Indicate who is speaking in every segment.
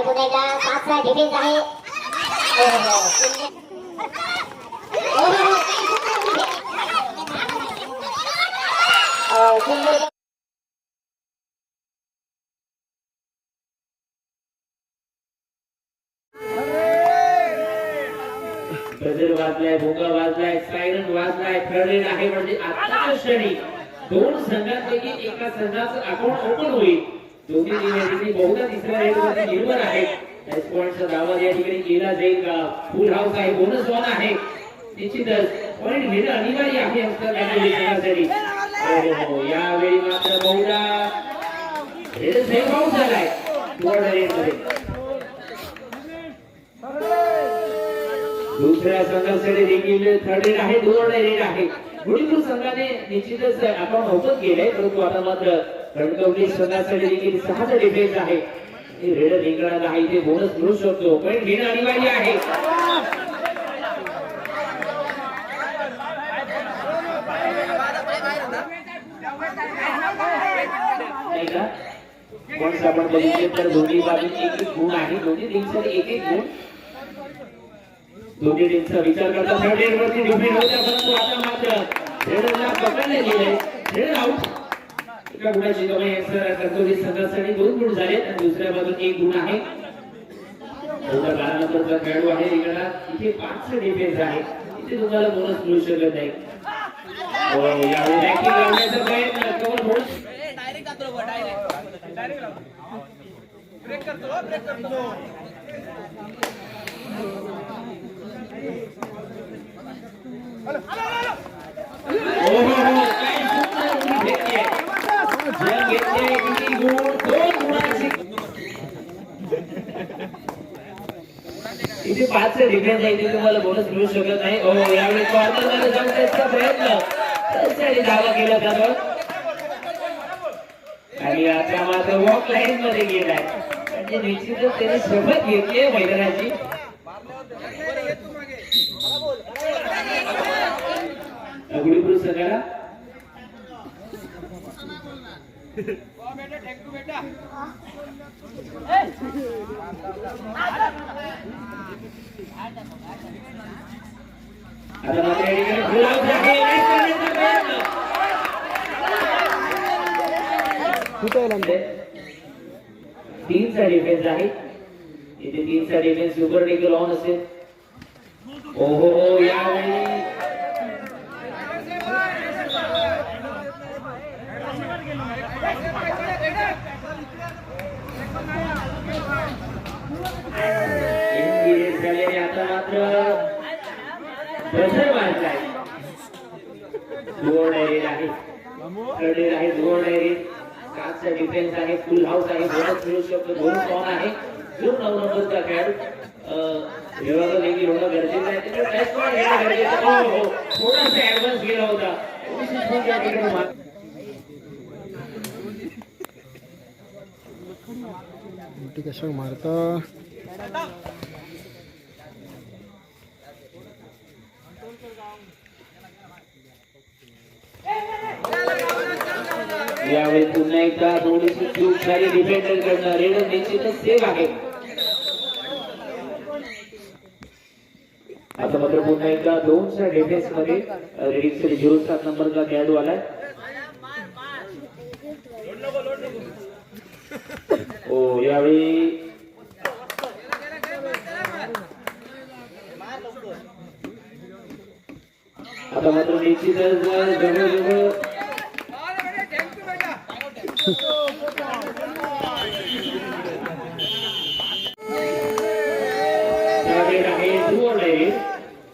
Speaker 1: पुन्हा एकदा 5चा डिफेन्स आहे.
Speaker 2: गजर वाजलाय, भोंगा वाजलाय, सायरन वाजलाय. थर्ड आहे म्हणजे आताच्या क्षणी दोन संघांपैकी एका संघाचं अकाउंट ओपन होईल. दोन्ही टीम या ठिकाणी बहुधा तिसऱ्या रेडवरती निर्भर आहेत. एस पॉइंटचा दावा या ठिकाणी केला जाईल का? फुल हाऊस आहे, बोनस वन आहे. निश्चितच पॉइंट घेणं अनिवार्य आहे संघासाठी. हो यावेळी मात्र बहुधा रेड सेम आउट झालाय रेडमध्ये. दुसऱ्या संघासाठी देखील थर्ड रेड आहे, दोन रेड आहे. गुडीपूर संघाने निश्चितच अकाउंट ओपन केलंय, परंतु आता मात्र कणकवली संघासाठी देखील 6चा डिफेन्स आहे. रेड रिंगणात आहे, इथे बोनस मिळू शकतो. पॉइंट घेणं अनिवार्य आहे. आपण बघितले तर दोन्ही बाजूने एक एक गुण आहे. दोन्ही टीमसाठी एक एक गुण. दोन्ही टीमचा विचार करता थर्ड रेड वरती डिफेंड होत्या, परंतु आता मात्र रेडरला पकडले गेले. Red out. एका गुणाची कमाई कणकवली संघासाठी 2 गुण झाले आणि दुसऱ्या बाजूने 1 गुण आहे. 12 नंबरचा खेळाडू आहे रिंगणात. इथे 5चा डिफेन्स आहे. इथे तुम्हाला बोनस मिळू शकत नाही. यावेळी बॅकिंग लावण्याचा प्रयत्न. कव्हर होल्ड ब्रेक करतो. इथे 5चे डिफेन्स आहे, इथे तुम्हाला बोनस मिळू शकत नाही. यावेळी कॉर्नरमध्ये जाऊन त्याचा प्रयत्न धावा केला जातो आणि आता मात्र वॉक लाईन मध्ये गेलाय. म्हणजे निश्चितच त्याने शपथ घेतली आहे मैदानाची. गुडीपूर संघाला आता मात्र तीनचा डिफेन्स आहे. इथे 3चा डिफेन्स सुपर डेकल ऑन असेल. ओहो यावेळी झालेले. आता मात्र बझर मारलाय. दोन रेड आहे, थर्ड रेड आहे, दोन रेड. 5चा डिफेन्स आहे, फुल हाऊस आहे, बोनस मिळू शकतो. 2 स्टॉन आहे. जो 9 नंबरचा खेळाडू विभागात देखील होणं गरजेचं आहे. त्यामुळे टच पॉइंट घेणं गरजेचं आहे. थोडासा ऍडव्हान्स गेला होता.
Speaker 3: कशा मारता
Speaker 2: यावेळी पुन्हा एकदा थोडीशी चूक झाली डिफेंडर कडनं. रेडर निश्चितच सेव्ह आहे. आता मात्र पुन्हा एकदा 2च्या डिफेन्स मध्ये रेडिंगसाठी 07 नंबरचा खेळाडू आलाय. यावेळी आता मात्र निश्चितच जवळजवळ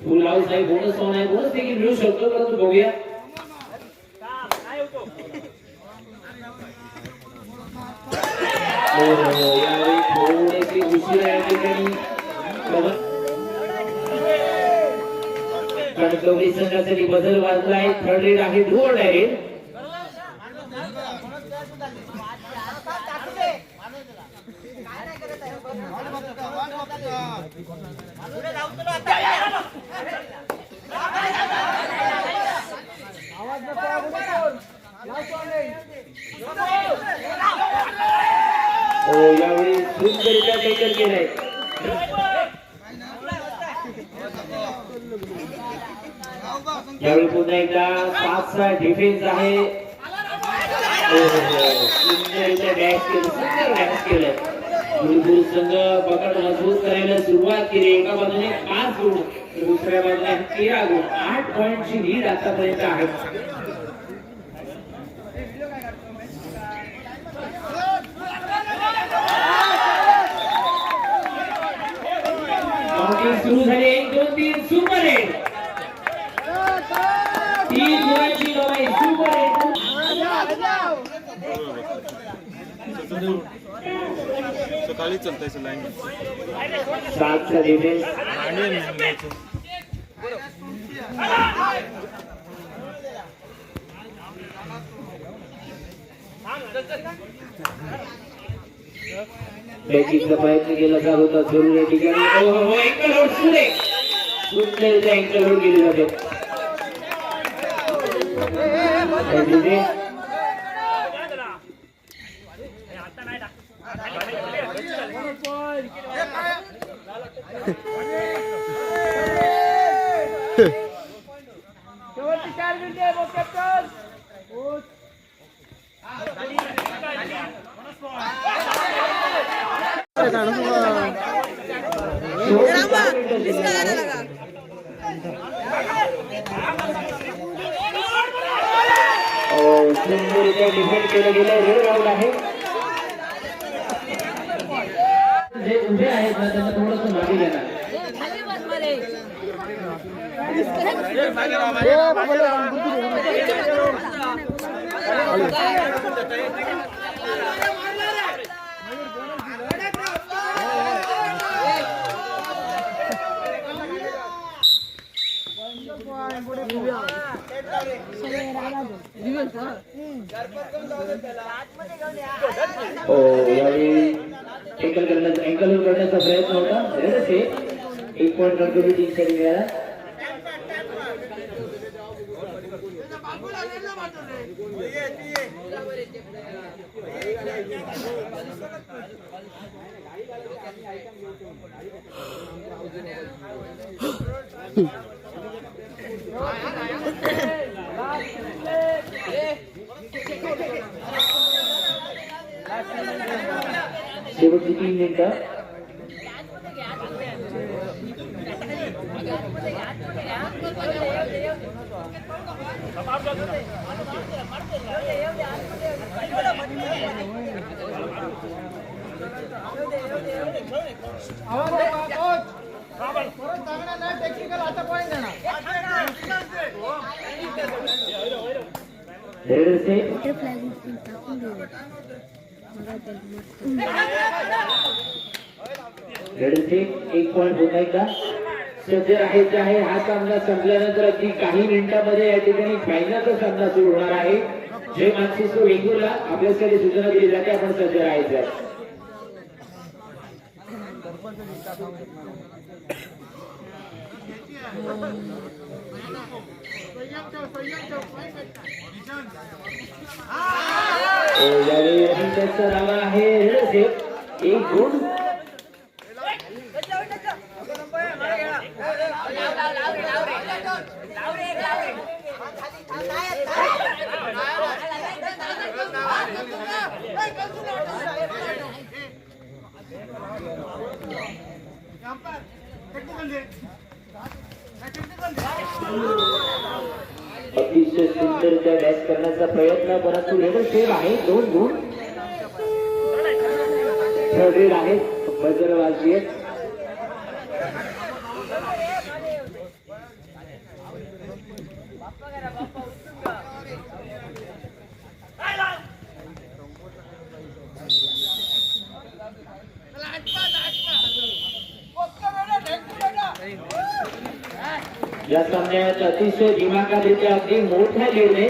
Speaker 2: फुल हाऊस आहे, बोनस ऑन आहे. बोनस देखील मिळू शकतो, परंतु बघूया. यावेळी थोडीशी उशीर या ठिकाणी कणकवली संघासाठी बदल वाजलाय. थर्ड रेड आहे, दोन रेड. यावेळी सुंदररित्या टेकन केलंय. यावेळी पुन्हा एकदा 5चा डिफेन्स आहे. सुंदररित्या डॅश केलं, सुंदर डॅश केलं. बुलबुल संघ पकड मजबूत करायला सुरुवात केली. एका बाजूने 5 गुण, दुसऱ्या बाजूने 13 गुण. 8 पॉइंटची लीड आतापर्यंत आहे. सुरू झाले. 1 2 3 सुपर हिट. 3 गुणांची लढाई सुपर हिट.
Speaker 4: सकाळी चलताय लाईन
Speaker 2: 7चा डिफेन्स. बॅटिंगचा प्रयत्न केला जात होता जरूर या ठिकाणी. अँकल आउट पुढे सुंदर अँकल आउट गेली जाते. डिफेंड केलं गेलं. रेड राऊंड आहे. जे उभे आहेत ना त्यांना थोडंसं मागे घेणार. अँकल करण्याचा प्रयत्न होता. 1 पॉइंट कंट्रोल टीमसाठी मिळाला. शेवटची 3 मिनिटं. रेडसे 1 पॉइंट पुन्हा एकदा सज्ज आहे. हा सामना संपल्यानंतर अगदी काही मिनिटांमध्ये या ठिकाणी फायनलचा सामना सुरू होणार आहे. जय मानसिंह वेंगुर्ला आपल्यासाठी सूचना दिली जाते. आपण सज्ज राहायचं. यावेळी रवींद्रचा नाव आहे. 1 गुण. अतिशय सुंदररित्या डॅश करण्याचा प्रयत्न, परंतु रेडर सेव्ह आहे. 2 गुण. थर्ड रेड आहे. बजर वाजली आहे. या सामन्यात अतिशय दिमाखात अगदी मोठ्या लीडने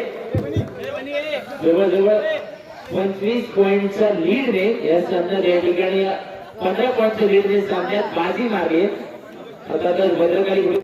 Speaker 2: जवळजवळ 25 पॉइंटचा लीडने या सामन्यात या ठिकाणी 15 पॉइंटच्या लीडने सामन्यात बाजी मारली. अर्थातच भद्रकाली